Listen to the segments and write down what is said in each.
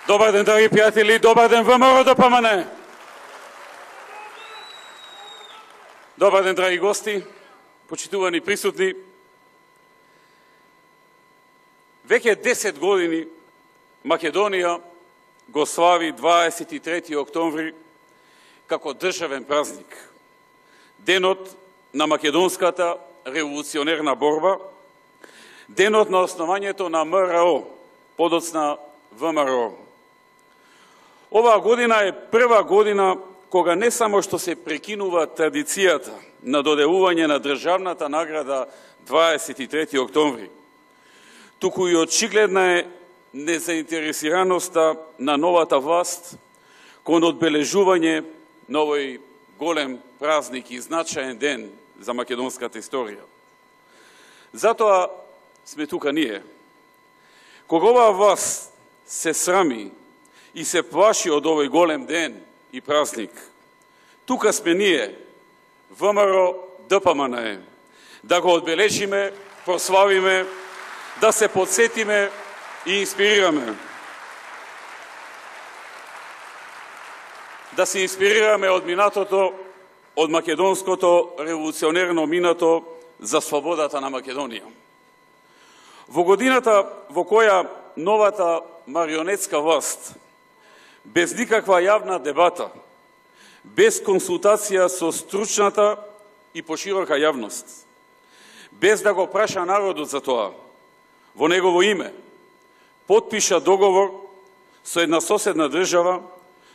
Добар ден, драги пријатели, добар ден ВМРО ДПМН. Добар ден, драги гости, почитувани присутни. Веќе 10 години Македонија го слави 23. октомври како државен празник. Денот на македонската револуционерна борба, денот на основањето на МРО, подоцна ВМРО. Оваа година е прва година кога не само што се прекинува традицијата на доделување на државната награда 23. октомври, туку и очигледна е незаинтересираноста на новата власт кон одбележување на овој голем празник и значаен ден за македонската историја. Затоа сме тука ние. Кога оваа власт се срами и се плаши од овој голем ден и празник, тука сме ние, ВМРО ДПМН, да го одбележиме, прославиме, да се подсетиме и инспирираме. Да се инспирираме од минатото, од македонското револуционерно минато за слободата на Македонија. Во годината во која новата марионетска власт, без никаква јавна дебата, без консултација со стручната и поширока јавност, без да го праша народот за тоа, во негово име, потпиша договор со една соседна држава,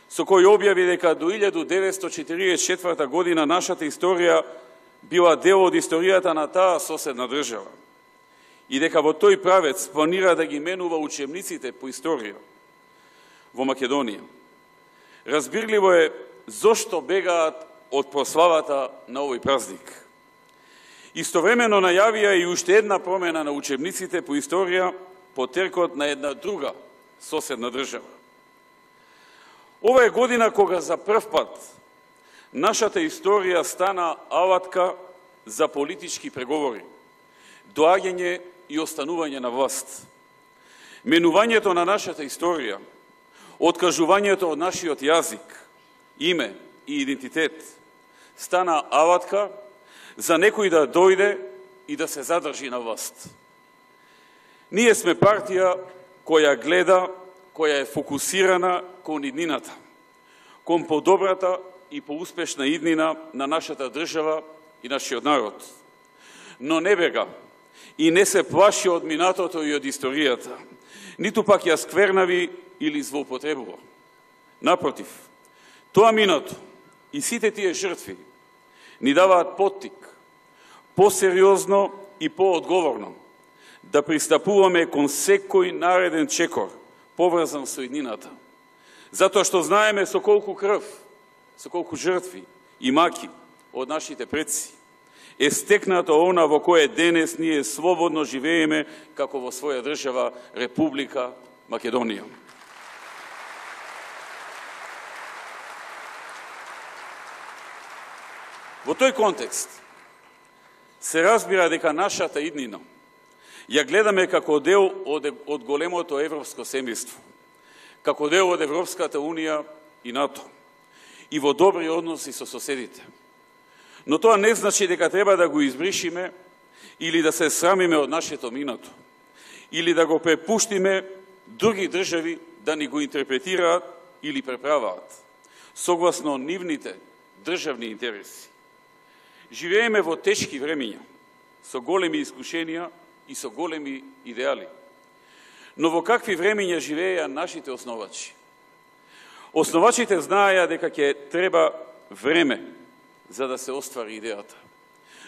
со кој објави дека до 1944 година нашата историја била дел од историјата на таа соседна држава и дека во тој правец планира да ги менува учебниците по историја во Македонија. Разбирливо е зошто бегаат од прославата на овој празник. Истовремено најавија и уште една промена на учебниците по историја по теркот на една друга соседна држава. Ова е година кога за прв пат нашата историја стана алатка за политички преговори, доаѓање и останување на власт. Менувањето на нашата историја, откажувањето од нашиот јазик, име и идентитет, стана алатка за некој да дојде и да се задржи на власт. Ние сме партија која гледа, која е фокусирана кон иднината, кон подобрата и поуспешна иднина на нашата држава и нашиот народ. Но не бега и не се плаши од минатото и од историјата, ниту пак ја сквернави или злоупотребува. Напротив, тоа минато и сите тие жртви ни даваат поттик, посериозно и поодговорно да пристапуваме кон секој нареден чекор, поврзан со иднината. Затоа што знаеме со колку крв, со колку жртви и маки од нашите предци е стекнато она во кое денес ние слободно живееме како во своја држава Република Македонија. Во тој контекст се разбира дека нашата иднина ја гледаме како дел од големото европско семејство, како дел од Европската Унија и НАТО, и во добри односи со соседите. Но тоа не значи дека треба да го избришиме или да се срамиме од нашето минато, или да го препуштиме други држави да ни го интерпретираат или преправаат, согласно нивните државни интереси. Живееме во тешки времиња, со големи искушенија и со големи идеали. Но во какви времиња живееја нашите основачи? Основачите знаеја дека ќе треба време за да се оствари идејата.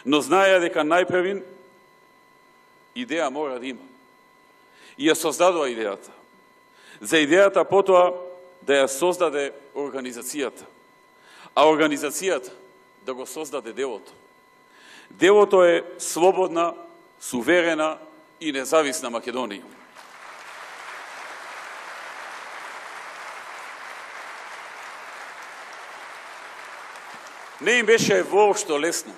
Но знаеја дека најпрвин идеја мора да има. И ја создадува идејата. За идејата потоа да ја создаде организацијата. А организацијата да го создаде делото. Делото е слободна, суверена и независна Македонија. Не им беше воопшто лесно,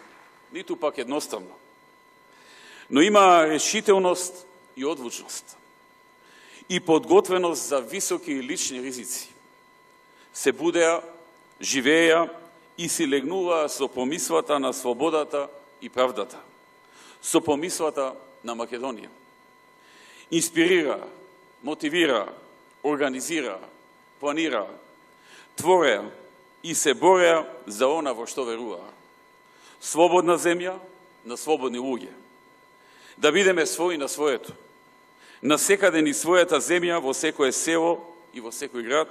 ниту пак едноставно. Но има решителност и одлучност. и подготвеност за високи лични ризици. Се будеа, живееа и си легнуваа со помислата на свободата и правдата, со помислата на Македонија. Инспирираа, мотивираа, организираа, планираа, твореа и се бореа за она во што веруваа. Слободна земја на слободни луѓе. Да бидеме своји на своето. На секаде ни својата земја, во секое село и во секој град,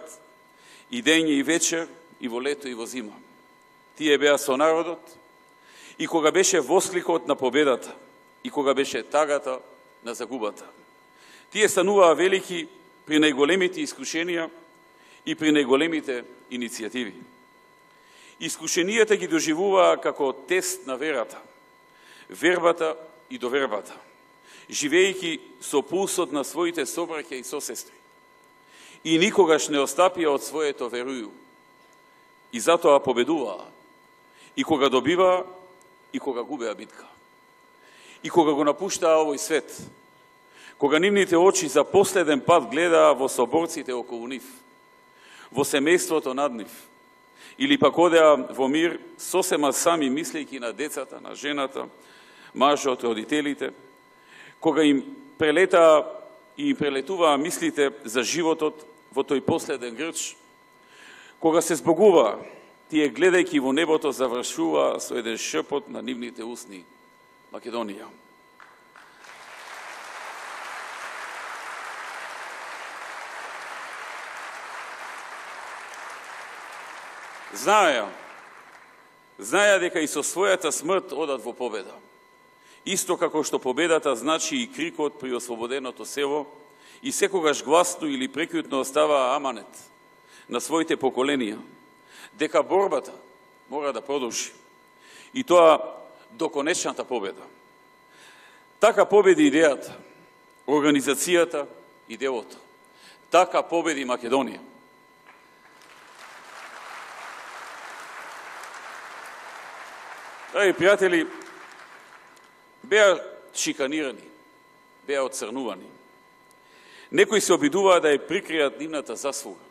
и дење и вечер, и во лето и во зима. Тие беа со народот, и кога беше воскликот на победата, и кога беше тагата на загубата. Тие стануваа велики при најголемите искушенија и при најголемите иницијативи. Искушенијата ги доживуваа како тест на верата, вербата и довербата, живејќи со пулсот на своите собраќа и сосестри. И никогаш не остапија од своето верују. И затоа победуваа, и кога добиваа, и кога губеа битка. И кога го напуштаа овој свет, кога нивните очи за последен пат гледаа во соборците околу нив, во семејството над нив, или пак одеа во мир сосема сами мислејќи на децата, на жената, мажот, родителите, кога им прелетаа и им прелетуваа мислите за животот во тој последен грч, кога се збогуваа, тие гледајќи во небото завршуваа со еден шепот на нивните усни: Македонија. Знаеа дека и со својата смрт одат во победа. Исто како што победата значи и крикот при ослободеното село, и секогаш гласно или прекјутно оставаа аманет на своите поколенија, дека борбата мора да продолжи. И тоа до конечната победа. Така победи идејата, организацијата и делото. Така победи Македонија. Драги пријатели, беа шиканирани, беа оцрнувани. Некои се обидуваа да ја прикријат нивната заслуга.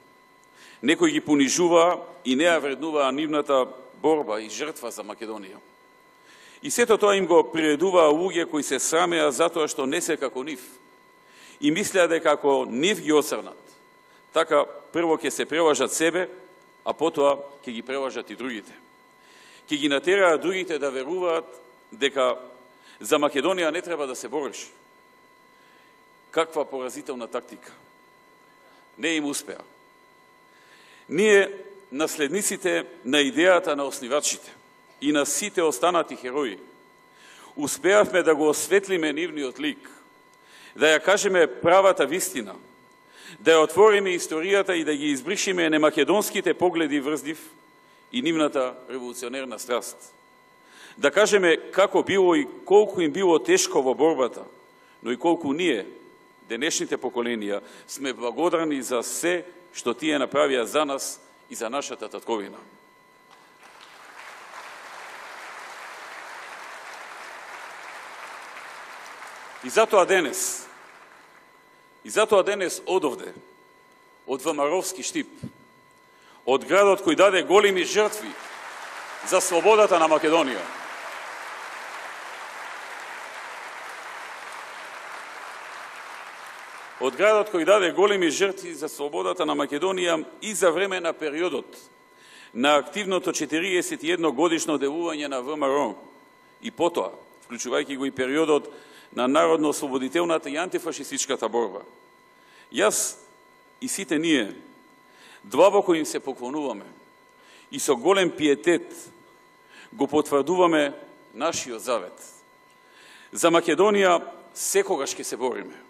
Некои ги понижуваа и не ја вреднуваа нивната борба и жртва за Македонија. И сето тоа им го приредуваа луѓе кои се срамеа затоа што не се како нив. И мислеа дека ако нив ги оцрнат, така прво ќе се прелажат себе, а потоа ќе ги прелажат и другите. Ќе ги натераат другите да веруваат дека за Македонија не треба да се бориш. Каква поразителна тактика. Не им успеа. Ние, наследниците на идејата на основачите и на сите останати херои, успеавме да го осветлиме нивниот лик, да ја кажеме правата вистина, да ја отвориме историјата и да ги избришиме немакедонските погледи врз нив и нивната револуционерна страст. Да кажеме како било и колку им било тешко во борбата, но и колку ние, денешните поколенија, сме благодарни за се што тие направија за нас и за нашата татковина. И затоа денес одовде, од ВМРО-вски Штип, од градот кој даде големи жртви за слободата на Македонија, од градот кој даде големи жртви за слободата на Македонија и за време на периодот на активното 41 годишно делување на ВМРО и потоа, вклучувајќи го и периодот на народно-ослободителната и антифашистичката борба. Јас и сите ние длабоко им се поклонуваме и со голем пиетет го потврдуваме нашиот завет. За Македонија секогаш ќе се бориме.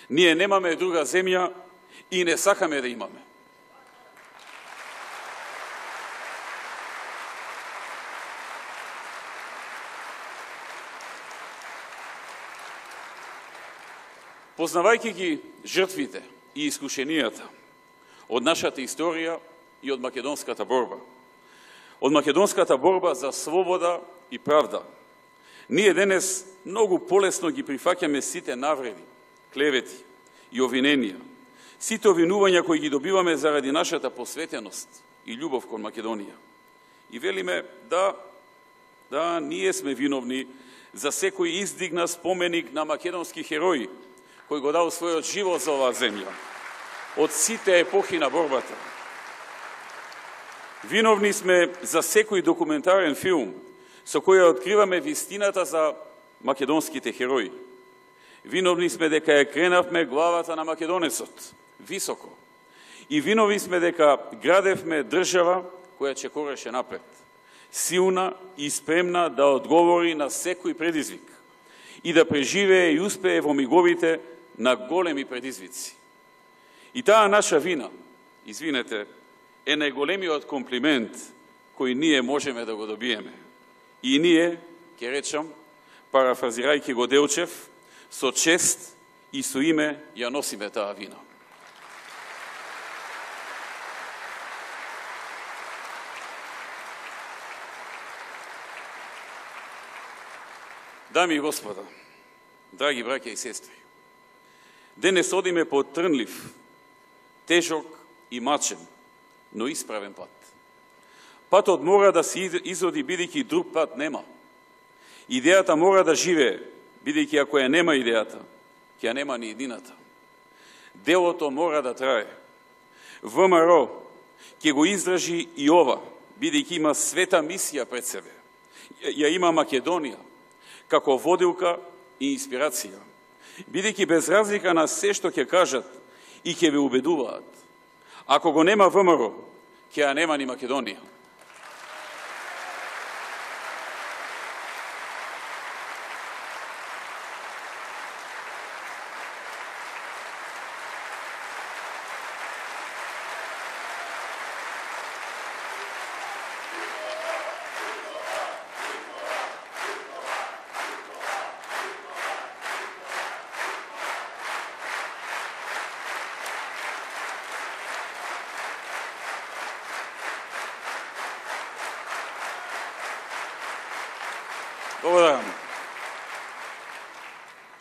Ние немаме друга земја и не сакаме да имаме. Познавајќи ги жртвите и искушенијата од нашата историја и од македонската борба, за слобода и правда, ние денес многу полесно ги прифаќаме сите навреди, клевети и обвиненија сите обвинувања кои ги добиваме заради нашата посветеност и љубов кон Македонија. И велиме да, ние сме виновни за секој издигна споменик на македонски херои, кој го дал својот живот за оваа земја, од сите епохи на борбата. Виновни сме за секој документарен филм, со кој откриваме вистината за македонските херои. Виновни сме дека ја кренавме главата на македонецот, високо. И виновни сме дека градевме држава која чекореше напред, силна и спремна да одговори на секој предизвик и да преживее и успее во миговите на големи предизвици. И таа наша вина, извинете, е најголемиот комплимент кој ние можеме да го добиеме. И ние, ќе речам, парафразирајќи го Делчев, со чест и со име ја носиме таа вина. Дами и господа, драги браќа и сестри, денес одиме по трнлив, тежок и мачен, но исправен пат. Патот мора да се изоди, бидејќи друг пат нема. Идејата мора да живее, бидејќи ако ја нема идејата, ќе ја нема ни едината. Делото мора да трае. ВМРО ќе го издржи и ова, бидејќи има света мисија пред себе. Ја има Македонија, како водилка и инспирација. Бидејќи без разлика на се што ќе кажат и ќе ве убедуваат, ако го нема ВМРО, ќе ја нема ни Македонија.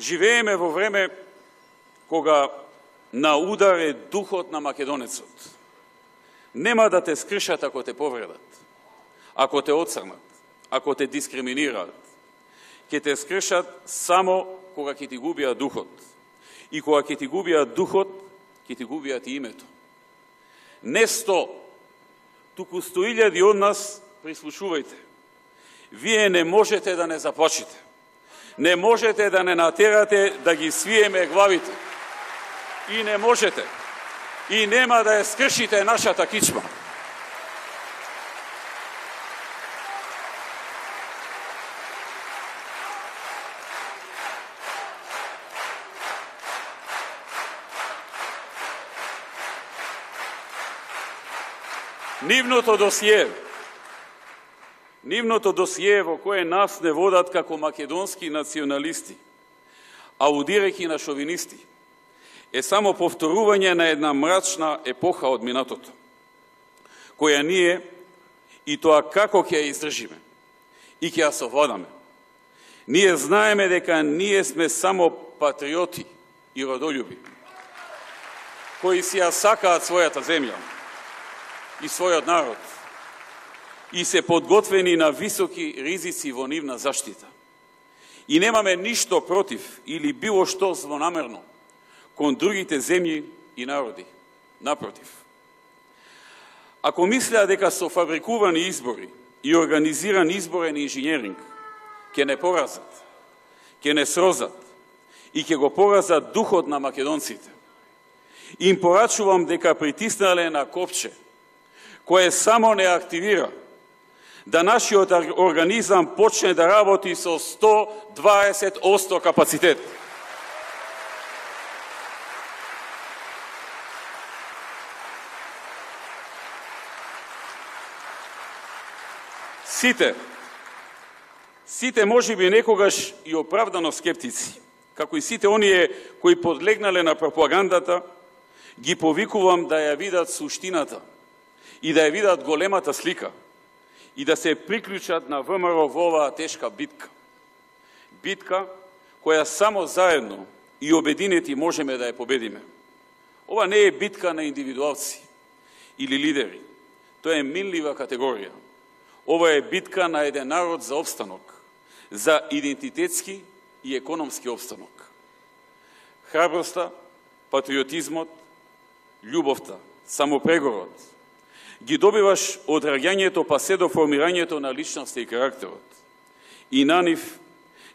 Живееме во време кога на удар е духот на македонецот. Нема да те скршат ако те повредат, ако те оцрнат, ако те дискриминираат. Ќе те скршат само кога ќе ти губиат духот. И кога ќе ти губиат духот, ќе ти губиат и името. Не 100, туку 100.000 од нас, прислушувајте. Вие не можете да не заплачите. Не можете да не натерате да ги свиеме главите. И не можете. И нема да ја скршите нашата кичма. Нивното досие во кое нас не водат како македонски националисти, аудирајќи на шовинисти, е само повторување на една мрачна епоха од минатото, која ние и тоа како ќе ја издржиме и ќе ја совладаме. Ние знаеме дека ние сме само патриоти и родолюби, кои си ја сакаат својата земја и својот народ, и се подготвени на високи ризици во нивна заштита. И немаме ништо против или било што злонамерно кон другите земји и народи. Напротив. Ако мислеа дека со фабрикувани избори и организиран изборен инженеринг ќе не поразат, ќе не срозат и ќе го поразат духот на македонците, им порачувам дека притиснале на копче, кое само не активира, да нашиот организам почне да работи со 120% капацитет. Сите можеби некогаш и оправдано скептици, како и сите оние кои подлегнале на пропагандата, ги повикувам да ја видат суштината и да ја видат големата слика и да се приклучат на ВМРО во оваа тешка битка. Битка која само заедно и обединети можеме да ја победиме. Ова не е битка на индивидуалци или лидери. Тоа е минлива категорија. Ова е битка на еден народ за обстанок, за идентитетски и економски обстанок. Храброста, патриотизмот, љубовта, самопрегорот ги добиваш од раѓањето па се до формирањето на личноста и карактерот. И на нив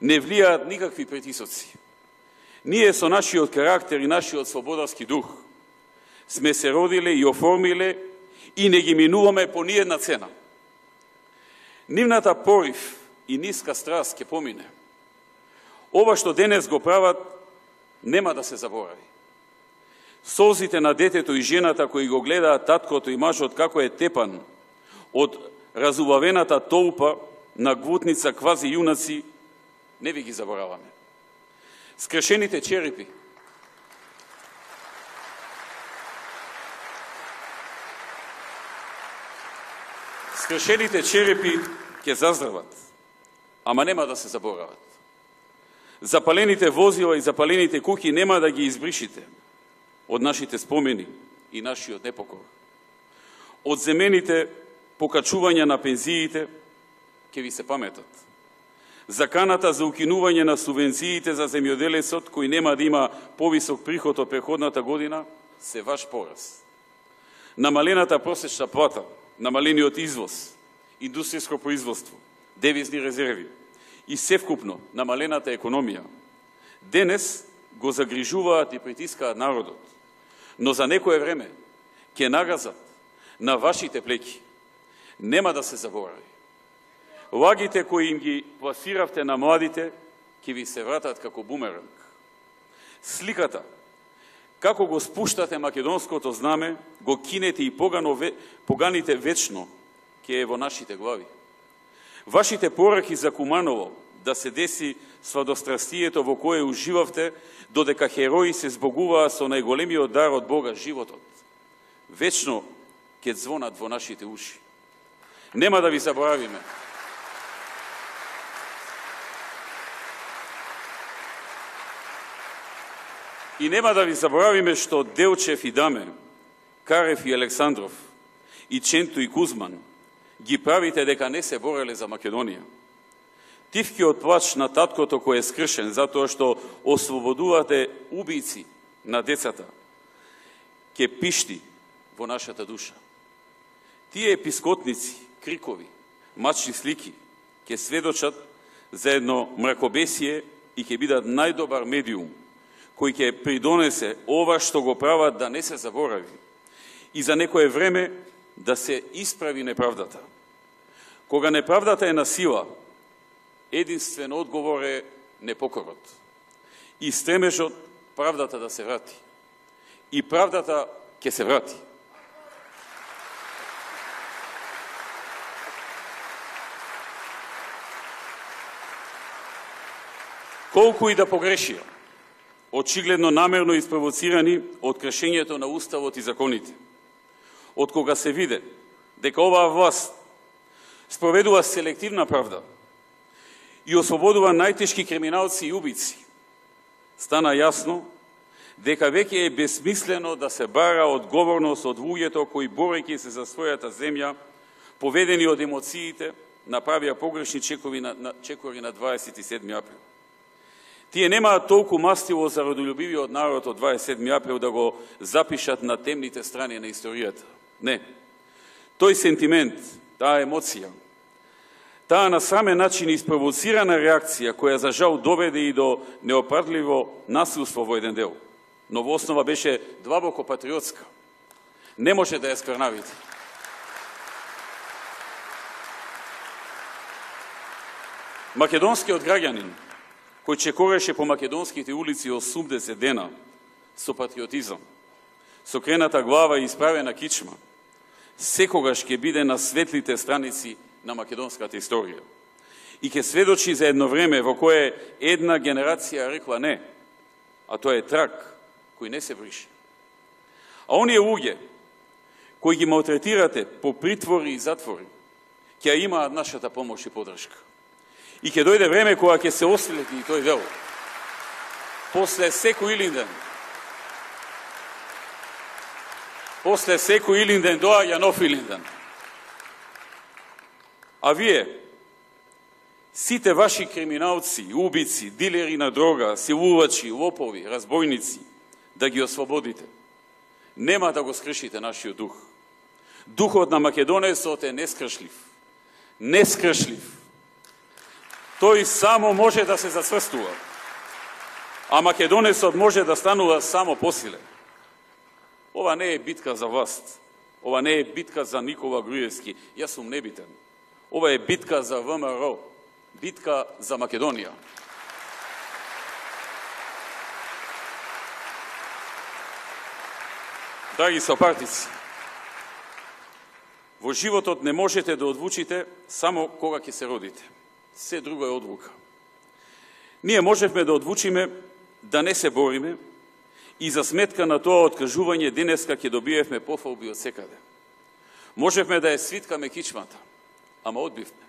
не влијаат никакви притисоци. Ние со нашиот карактер и нашиот слободарски дух сме се родиле и оформиле и не ги минуваме по ниедна цена. Нивната порив и ниска страст ќе помине. Ова што денес го прават нема да се заборави. Солзите на детето и жената кои го гледаат таткото и мажот како е тепан од разубавената толпа на гвутница квази јунаци, не ви ги забораваме. Скршените черепи, ќе заздрават, ама нема да се заборават. Запалените возила и запалените куќи нема да ги избришите од нашите спомени и нашиот непокор. Од земените покачувања на пензиите ќе ви се паметат. Заканата за укинување на субвенциите за земјоделецот, кој нема да има повисок приход од преходната година, се ваш пораз. Намалената просечна плата, намалениот извоз, индустријско производство, девизни резерви и севкупно намалената економија, денес го загрижуваат и притискаат народот, но за некое време ќе нагазат на вашите плеки. Нема да се заборави. Лагите кои им ги пласиравте на младите ќе ви се вратат како бумеранг. Сликата како го спуштате македонското знаме, го кинете и поганите вечно ќе е во нашите глави. Вашите пораки за Куманово да се деси свадострастието во кое уживавте, додека херои се збогуваа со најголемиот дар од Бога, животот, вечно ќе звонат во нашите уши. Нема да ви заборавиме. И нема да ви заборавиме што Делчев и Даме, Карев и Александров, и Ченто и Кузман ги правите дека не се бореле за Македонија. Тивкиот плач на таткото кој е скршен затоа што ослободувате убици на децата, ќе пишти во нашата душа. Тие епискотници, крикови, мачни слики ќе сведочат за едно мракобесие и ќе бидат најдобар медиум кој ќе придонесе ова што го прават да не се заборави и за некое време да се исправи неправдата. Кога неправдата е на сила, единствен одговор е непокорот и стремежот правдата да се врати. И правдата ќе се врати. Колку и да погрешија, очигледно намерно испровоцирани од крешењето на Уставот и законите, од кога се виде дека оваа власт спроведува селективна правда и ослободува најтешки криминалци и убици, стана јасно дека веќе е безсмислено да се бара одговорност од луѓето кои, борејќи се за својата земја, поведени од емоциите, направија погрешни чекори на 27 април. Тие немаат толку мастило за родолюбивиот народ од 27 април да го запишат на темните страни на историјата. Не. Тој сентимент, таа емоција, таа на самен начин испровоцирана реакција, која за жал доведе и до неоправдливо насилство во еден дел, но во основа беше длабоко патриотска, не може да ја скрнавите. Македонскиот граѓанин, кој чекореше по македонските улици 80 дена со патриотизам, со крената глава и исправена кичма, секогаш ќе биде на светлите страници на македонската историја и ќе сведочи за едно време во кое една генерација рекла не, а тоа е трак кој не се брише. А оние луѓе кои ги малтретирате по притвори и затвори, ќе имаат нашата помош и подршка. И ќе дојде време кога ќе се осветли тој дел. После секој илинден, после секој Илинден доаѓа нов Илинден. А вие, сите ваши криминалци, убици, дилери на дрога, силувачи, лопови, разбойници, да ги ослободите. Нема да го скршите нашиот дух. Духот на македонецот е нескршлив. Нескршлив. Тој само може да се зацврстува. А македонецот може да станува само посилен. Ова не е битка за власт. Ова не е битка за Никола Груевски. Јас сум небитен. Ова е битка за ВМРО. Битка за Македонија. Драги сопартици, во животот не можете да одлучите само кога ќе се родите. Се друго е одлука. Ние можевме да одлучиме да не се бориме и за сметка на тоа откажување денеска ќе добиевме пофалби од секаде. Можевме да ја свиткаме кичмата, ама одбивме.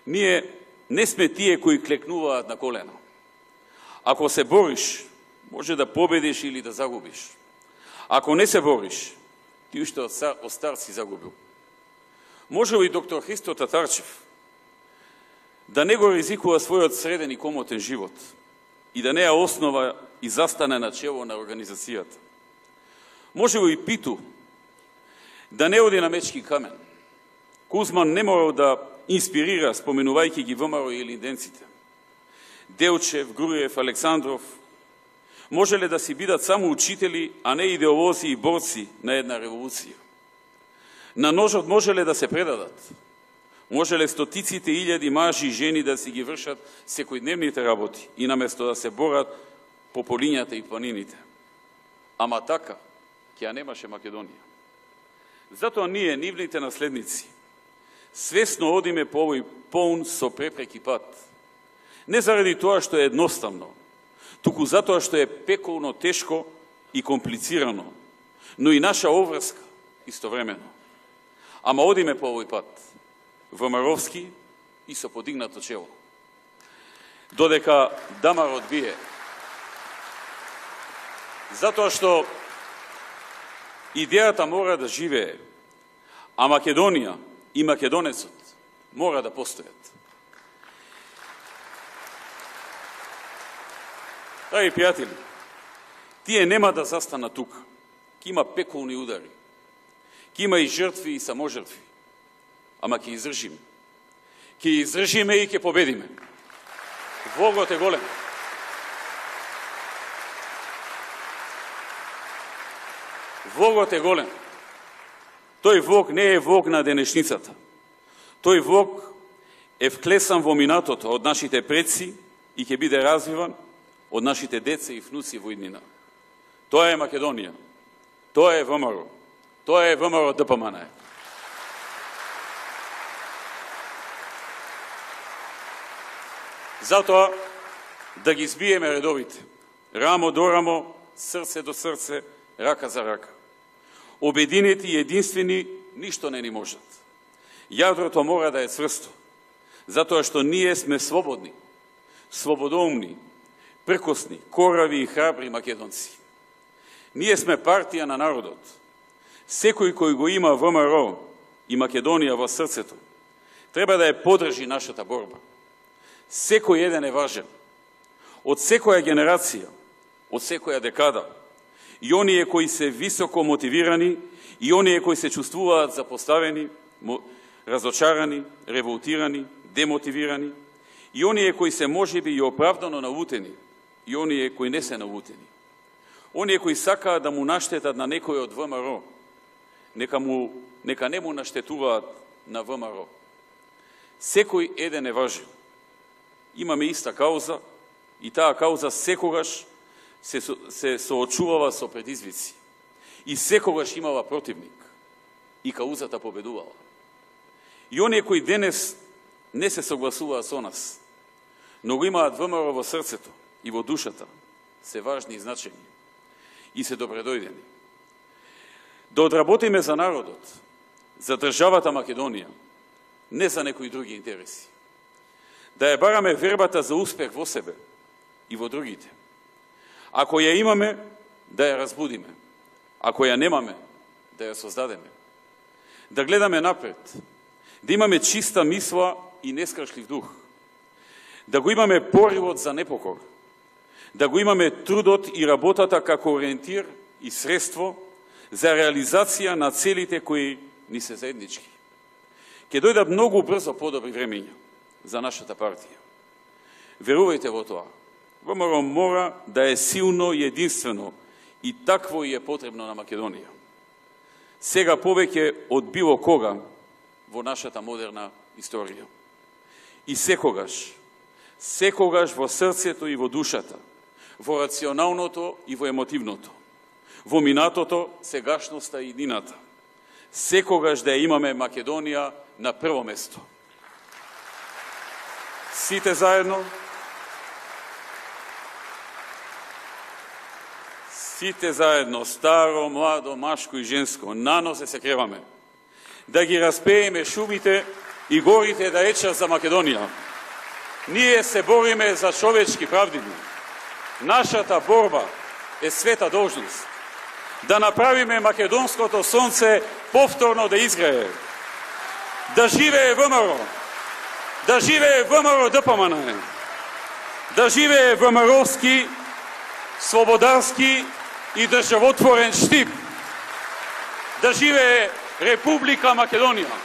Ние не сме тие кои клекнуваат на колено. Ако се бориш, може да победиш или да загубиш. Ако не се бориш, ти уште од стар си загубил. Може ли доктор Христо Татарчев да не го ризикува својот среден и комотен живот и да не ја основа и застане на чело на организацијата? Може ли Питу да не оди на Мечки камен? Кузман не морал да инспирира, споменувајќи ги ВМРО и илинденците. Делчев, Груев, Александров можеле да си бидат само учители, а не идеолози и борци на една револуција. На ножот можеле да се предадат. Можеле стотиците илјади мажи и жени да си ги вршат секојдневните работи и наместо да се борат по полињата и планините. Ама така, ќе ја немаше Македонија. Затоа ние, нивните наследници, свесно одиме по овој полн со препреки пат. Не заради тоа што е едноставно, туку затоа што е пеколно тешко и комплицирано, но и наша обврска истовремено. Ама одиме по овој пат, ВМРО-вски и со подигнато чело. Додека дамарот бие. Затоа што идејата мора да живее, а Македонија и македонецот мора да постојат. Драги пријатели, тие нема да застанат тука. Ке има пеколни удари. Ке има и жртви и саможртви. Ама ке издржиме. Ке издржиме и ке победиме. Вогот е голем. Вогот е голем. Тој вог не е вог на денешницата. Тој вог е вклесан во минатото од нашите предци и ќе биде развиван од нашите деца и внуци во иднина. Тоа е Македонија. Тоа е ВМРО. Тоа е ВМРО ДПМН. Затоа да ги збиеме редовите. Рамо до рамо, срце до срце, рака за рака. Обединети и единствени ништо не ни можат. Јадрото мора да е цврсто, затоа што ние сме слободни, слободоумни, пркосни, корави и храбри македонци. Ние сме партија на народот. Секој кој го има ВМРО и Македонија во срцето, треба да ја подржи нашата борба. Секој еден е важен. Од секоја генерација, од секоја декада, и оние кои се високо мотивирани, и оние кои се чувствуваат запоставени, разочарани, револтирани, демотивирани, и оние кои се можеби и оправдано налутени, и оние кои не се налутени. Оние кои сакаат да му наштетат на некој од ВМРО, нека не му наштетуваат на ВМРО. Секој еден е важен. Имаме иста кауза и таа кауза секогаш се соочувава со предизвици. И секогаш имала противник. И каузата победувала. И оние кои денес не се согласуваат со нас, но го имаат ВМРО во срцето и во душата, се важни и значени. И се добредојдени. Да одработиме за народот, за државата Македонија, не за некои други интереси. Да ја бараме вербата за успех во себе и во другите. Ако ја имаме, да ја разбудиме. Ако ја немаме, да ја создадеме. Да гледаме напред, да имаме чиста мисла и нескршлив дух, да го имаме поривот за непокор, да го имаме трудот и работата како ориентир и средство за реализација на целите кои ни се заеднички. Ке дојдат многу брзо подобри времења за нашата партија. Верувајте во тоа. ВМРО мора да е силно и единствено и такво и е потребно на Македонија. Сега повеќе од било кога во нашата модерна историја. И секогаш во срцето и во душата, во рационалното и во емотивното, во минатото, сегашноста и иднината. Секогаш да ја имаме Македонија на прво место. Сите заедно, старо, младо, машко и женско, на нозе се креваме. Да ги распееме шумите и горите да речат за Македонија. Ние се бориме за човечки правдини. Нашата борба е света должност. Да направиме македонското сонце повторно да изгрее. Да живее ВМРО! Да живее ВМРО ДПМН! Да живее ВМРО-ски, слободарски и државотворен штип! Да живее Република Македонија!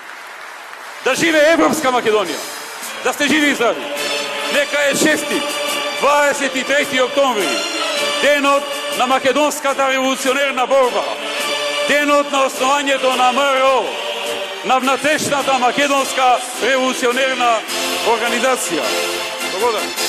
Да живее Европска Македонија! Да сте живи и здрави! Нека е честит 23. октомври, денот на македонската револуционерна борба, денот на основањето на ВМРО, на внатрешната македонска револуционерна организација. Благодарам.